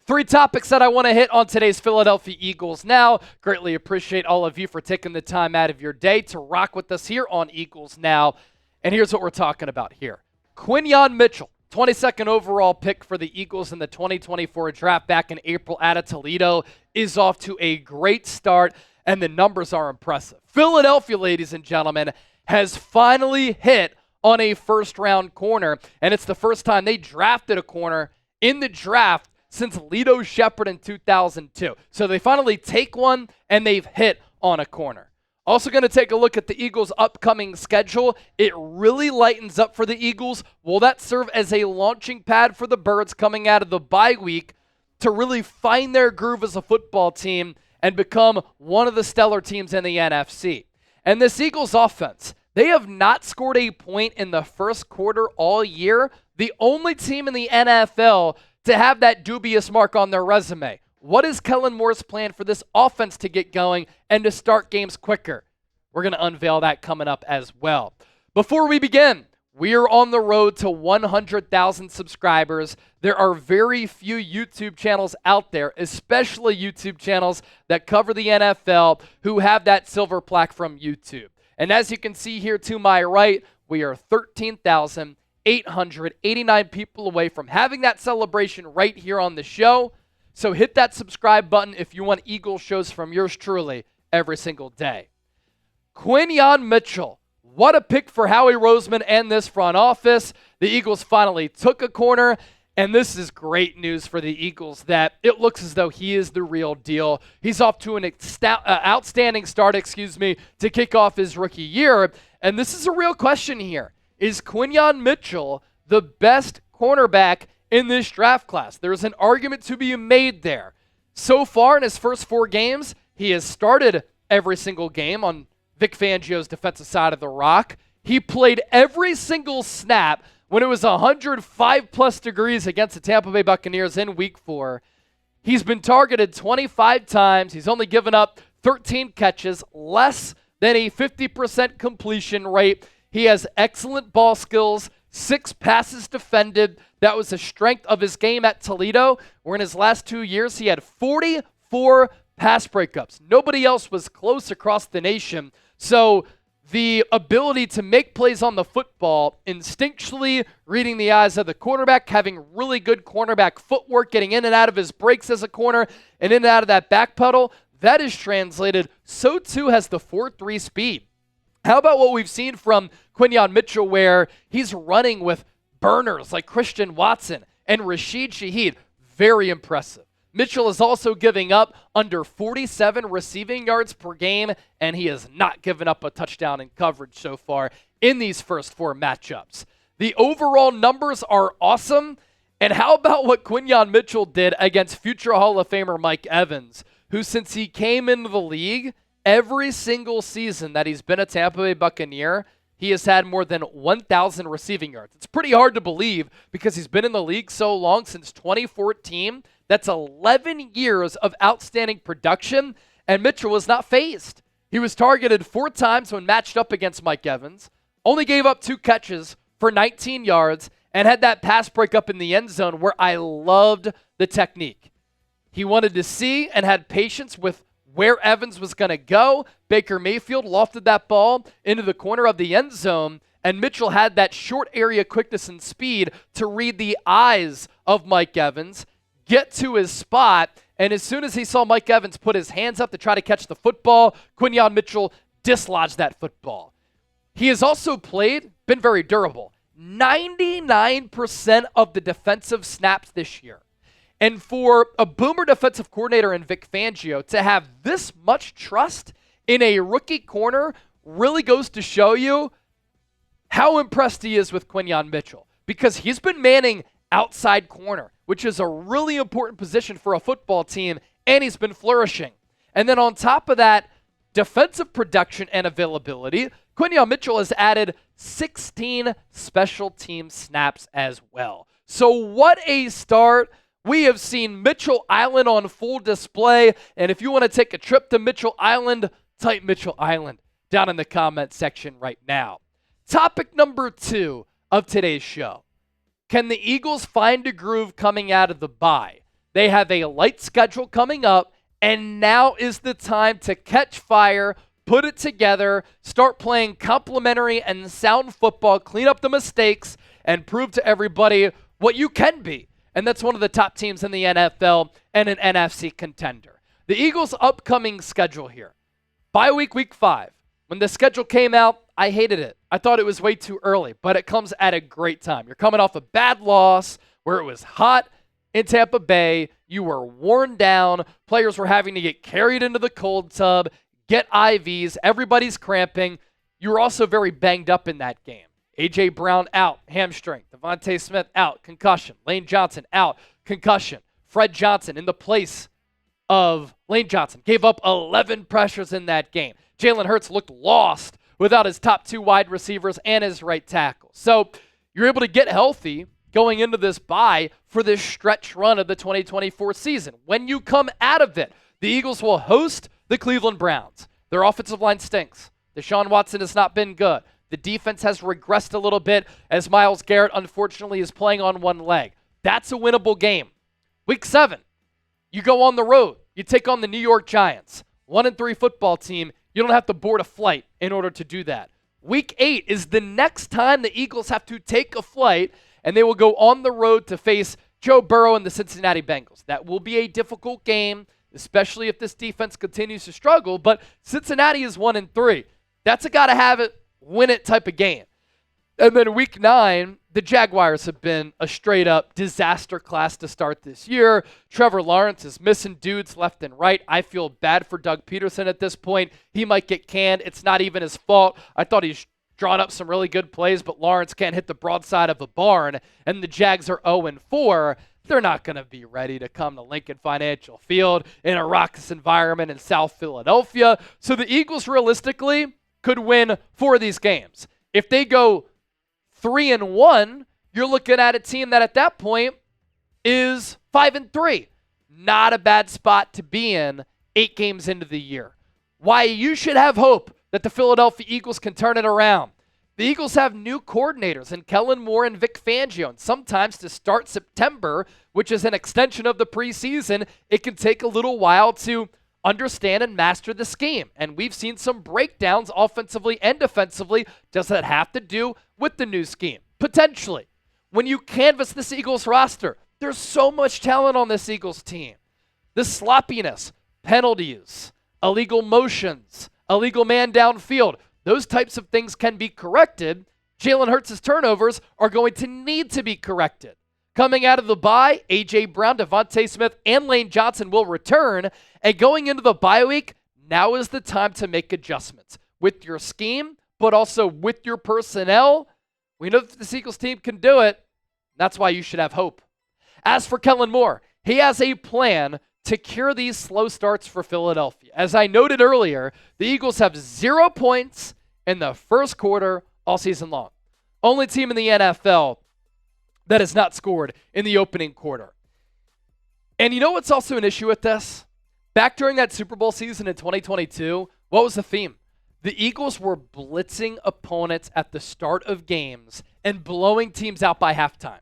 Three topics that I want to hit on today's Philadelphia Eagles Now. Greatly appreciate all of you for taking the time out of your day to rock with us here on Eagles Now. And here's what we're talking about here. Quinyon Mitchell, 22nd overall pick for the Eagles in the 2024 draft back in April out of Toledo, is off to a great start, and the numbers are impressive. Philadelphia, ladies and gentlemen, has finally hit on a first-round corner, and it's the first time they drafted a corner in the draft since Lito Shepherd in 2002. So they finally take one, and they've hit on a corner. Also going to take a look at the Eagles' upcoming schedule. It really lightens up for the Eagles. Will that serve as a launching pad for the Birds coming out of the bye week to really find their groove as a football team and become one of the stellar teams in the NFC? And this Eagles offense, they have not scored a point in the first quarter all year. The only team in the NFL to have that dubious mark on their resume. What is Kellen Moore's plan for this offense to get going and to start games quicker? We're going to unveil that coming up as well. Before we begin, we are on the road to 100,000 subscribers. There are very few YouTube channels out there, especially YouTube channels that cover the NFL, who have that silver plaque from YouTube. And as you can see here to my right, we are 13,889 people away from having that celebration right here on the show. So hit that subscribe button if you want Eagles shows from yours truly every single day. Quinyon Mitchell, what a pick for Howie Roseman and this front office. The Eagles finally took a corner, and this is great news for the Eagles that it looks as though he is the real deal. He's off to an outstanding start, to kick off his rookie year. And this is a real question here. Is Quinyon Mitchell the best cornerback in this draft class? There's an argument to be made there. So far in his first 4 games, he has started every single game on Vic Fangio's defensive side of the rock. He played every single snap when it was 105-plus degrees against the Tampa Bay Buccaneers in Week 4. He's been targeted 25 times. He's only given up 13 catches, less than a 50% completion rate. He has excellent ball skills, 6 passes defended. That was the strength of his game at Toledo, where in his last 2 years he had 44 pass breakups. Nobody else was close across the nation. So the ability to make plays on the football, instinctually reading the eyes of the quarterback, having really good cornerback footwork, getting in and out of his breaks as a corner, and in and out of that back pedal, that is translated. So too has the 4.3 speed. How about what we've seen from Quinyon Mitchell, where he's running with burners like Christian Watson and Rashid Shaheed? Very impressive. Mitchell is also giving up under 47 receiving yards per game, and he has not given up a touchdown in coverage so far in these first 4 matchups. The overall numbers are awesome. And how about what Quinyon Mitchell did against future Hall of Famer Mike Evans, who since he came into the league, every single season that he's been a Tampa Bay Buccaneer, he has had more than 1,000 receiving yards. It's pretty hard to believe because he's been in the league so long, since 2014. That's 11 years of outstanding production, and Mitchell was not fazed. He was targeted 4 times when matched up against Mike Evans, only gave up 2 catches for 19 yards, and had that pass breakup in the end zone where I loved the technique. He wanted to see and had patience with where Evans was going to go. Baker Mayfield lofted that ball into the corner of the end zone, and Mitchell had that short area quickness and speed to read the eyes of Mike Evans, get to his spot, and as soon as he saw Mike Evans put his hands up to try to catch the football, Quinyon Mitchell dislodged that football. He has also been very durable. 99% of the defensive snaps this year. And for a boomer defensive coordinator in Vic Fangio to have this much trust in a rookie corner really goes to show you how impressed he is with Quinyon Mitchell, because he's been manning outside corner, which is a really important position for a football team, and he's been flourishing. And then on top of that, defensive production and availability, Quinyon Mitchell has added 16 special team snaps as well. So what a start. We have seen Mitchell Island on full display, and if you want to take a trip to Mitchell Island, type Mitchell Island down in the comment section right now. Topic number 2 of today's show. Can the Eagles find a groove coming out of the bye? They have a light schedule coming up, and now is the time to catch fire, put it together, start playing complementary and sound football, clean up the mistakes, and prove to everybody what you can be. And that's one of the top teams in the NFL and an NFC contender. The Eagles' upcoming schedule here. Bye week, week 5. When the schedule came out, I hated it. I thought it was way too early, but it comes at a great time. You're coming off a bad loss where it was hot in Tampa Bay. You were worn down. Players were having to get carried into the cold tub, get IVs. Everybody's cramping. You were also very banged up in that game. A.J. Brown out, hamstring. Devontae Smith out, concussion. Lane Johnson out, concussion. Fred Johnson in the place of Lane Johnson gave up 11 pressures in that game. Jalen Hurts looked lost without his top 2 wide receivers and his right tackle. So you're able to get healthy going into this bye for this stretch run of the 2024 season. When you come out of it, the Eagles will host the Cleveland Browns. Their offensive line stinks. Deshaun Watson has not been good. The defense has regressed a little bit as Myles Garrett, unfortunately, is playing on one leg. That's a winnable game. Week 7, you go on the road. You take on the New York Giants. 1-3 football team. You don't have to board a flight in order to do that. Week 8 is the next time the Eagles have to take a flight, and they will go on the road to face Joe Burrow and the Cincinnati Bengals. That will be a difficult game, especially if this defense continues to struggle, but Cincinnati is 1-3. That's a gotta-have-it, win-it type of game. And then week 9, the Jaguars have been a straight-up disaster class to start this year. Trevor Lawrence is missing dudes left and right. I feel bad for Doug Peterson at this point. He might get canned. It's not even his fault. I thought he's drawn up some really good plays, but Lawrence can't hit the broadside of a barn, and the Jags are 0-4. They're not going to be ready to come to Lincoln Financial Field in a raucous environment in South Philadelphia. So the Eagles realistically could win 4 of these games. If they go 3-1, you're looking at a team that at that point is 5-3. Not a bad spot to be in 8 games into the year. Why you should have hope that the Philadelphia Eagles can turn it around. The Eagles have new coordinators in Kellen Moore and Vic Fangio, and sometimes to start September, which is an extension of the preseason, it can take a little while to understand and master the scheme. And we've seen some breakdowns offensively and defensively. Does that have to do with the new scheme? Potentially. When you canvass this Eagles roster, there's so much talent on this Eagles team. The sloppiness, penalties, illegal motions, illegal man downfield, those types of things can be corrected. Jalen Hurts' turnovers are going to need to be corrected. Coming out of the bye, A.J. Brown, Devontae Smith, and Lane Johnson will return. And going into the bye week, now is the time to make adjustments with your scheme, but also with your personnel. We know that the Eagles team can do it. That's why you should have hope. As for Kellen Moore, he has a plan to cure these slow starts for Philadelphia. As I noted earlier, the Eagles have 0 points in the first quarter all season long. Only team in the NFL that has not scored in the opening quarter. And you know what's also an issue with this? Back during that Super Bowl season in 2022, what was the theme? The Eagles were blitzing opponents at the start of games and blowing teams out by halftime.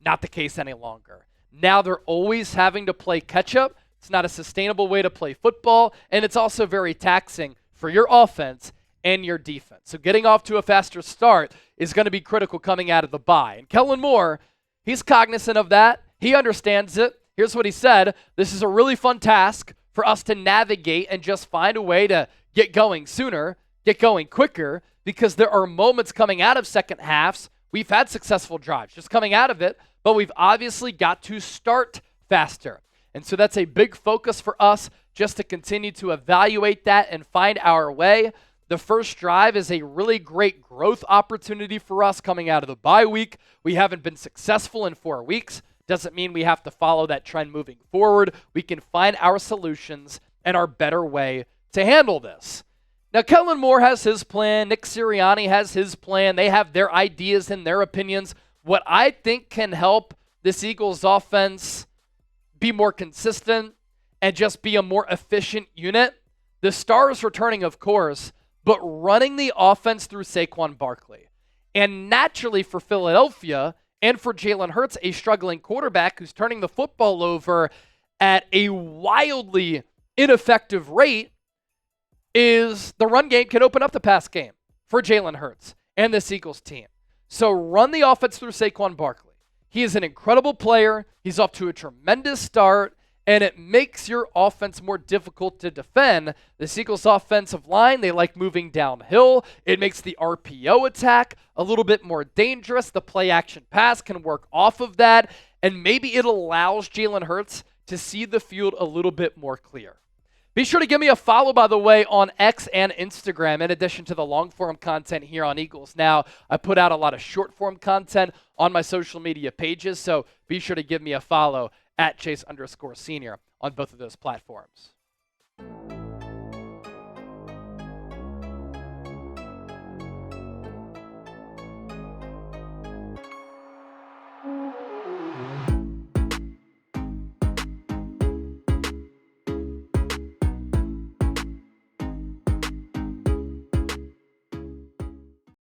Not the case any longer. Now they're always having to play catch-up. It's not a sustainable way to play football, and it's also very taxing for your offense and your defense. So getting off to a faster start is going to be critical coming out of the bye. And Kellen Moore, he's cognizant of that. He understands it. Here's what he said. This is a really fun task for us to navigate and just find a way to get going sooner, get going quicker, because there are moments coming out of second halves. We've had successful drives just coming out of it, but we've obviously got to start faster. And so that's a big focus for us, just to continue to evaluate that and find our way. The first drive is a really great growth opportunity for us coming out of the bye week. We haven't been successful in 4 weeks. Doesn't mean we have to follow that trend moving forward. We can find our solutions and our better way to handle this. Now, Kellen Moore has his plan. Nick Sirianni has his plan. They have their ideas and their opinions. What I think can help this Eagles offense be more consistent and just be a more efficient unit, the stars returning, of course, but running the offense through Saquon Barkley. And naturally for Philadelphia, And for Jalen Hurts, a struggling quarterback who's turning the football over at a wildly ineffective rate, is the run game can open up the pass game for Jalen Hurts and this Eagles team. So run the offense through Saquon Barkley. He is an incredible player. He's off to a tremendous start, and it makes your offense more difficult to defend. The Eagles offensive line, they like moving downhill. It makes the RPO attack a little bit more dangerous. The play action pass can work off of that, and maybe it allows Jalen Hurts to see the field a little bit more clear. Be sure to give me a follow, by the way, on X and Instagram, in addition to the long-form content here on Eagles Now. I put out a lot of short-form content on my social media pages, so be sure to give me a follow at Chase_Senior on both of those platforms.